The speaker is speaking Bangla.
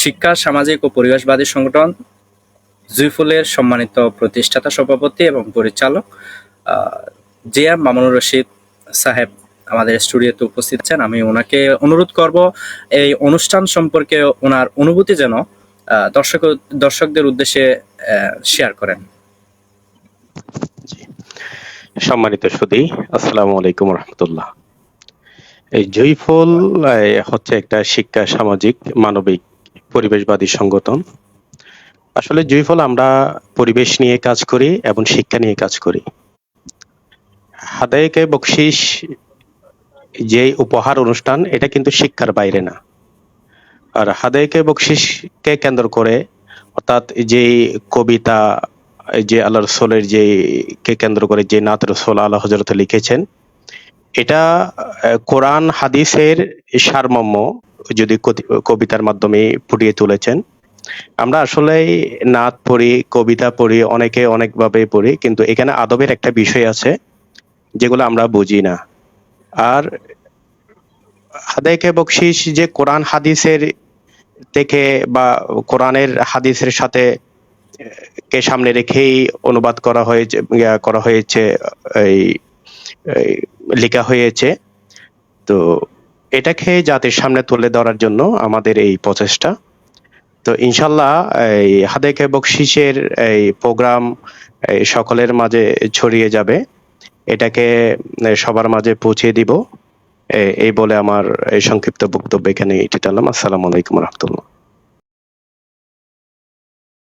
শিক্ষা, সামাজিক ও পরিবেশবাদী সংগঠন জুইফুলের সম্মানিত প্রতিষ্ঠাতা সভাপতি এবং পরিচালক জিয়া মামুনুর রশিদ সাহেব আমাদের স্টুডিওতে উপস্থিত আছেন। আমি ওনাকে অনুরোধ করব এই অনুষ্ঠান সম্পর্কে ওনার অনুভূতি যেন দর্শকদের উদ্দেশ্যে শেয়ার করেন। সম্মানিত সুধী, আসসালামু আলাইকুম রহমতুল্লাহ। এই জয়ফুল হচ্ছে একটা শিক্ষা, সামাজিক, মানবিক, পরিবেশবাদী সংগঠন। আসলে জয়ফুল আমরা পরিবেশ নিয়ে কাজ করি এবং শিক্ষা নিয়ে কাজ করি। হাদায়েকে বকশিস যে উপহার অনুষ্ঠান, এটা কিন্তু শিক্ষার বাইরে না। আর হাদায়েকে বকশিসকে কেন্দ্র করে, অর্থাৎ যে কবিতা, যে আল্লাহ রসুলের যে কে কেন্দ্র করে যে নাত রসুল আল্লাহ হযরত লিখেছেন, এটা কোরআন হাদিসের সারমর্ম যদি কবিতার মাধ্যমে ফুটিয়ে তুলেছেন। আমরা আসলে নাত পড়ি, কবিতা পড়ি, অনেকে অনেকভাবে পড়ি, কিন্তু এখানে আদবের একটা বিষয় আছে যেগুলো আমরা বুঝি না। আর হাদায়েকে বকশিস যে কোরআন হাদিসের থেকে বা কোরআনের হাদিসের সাথে কে সামনে রেখেই অনুবাদ করা হয়েছে, এই লেখা হয়েছে। তো এটাকে জাতির সামনে তুলে ধরার জন্য আমাদের এই প্রচেষ্টা। তো ইনশাল্লাহ এই হাদায়েকে বকশিসের এই প্রোগ্রাম সকলের মাঝে ছড়িয়ে যাবে, এটাকে সবার মাঝে পৌঁছে দিব। এই বলে আমার এই সংক্ষিপ্ত বক্তব্য এখানে ইতি টানলাম। আসসালামু আলাইকুম রহমতুল্লাহ।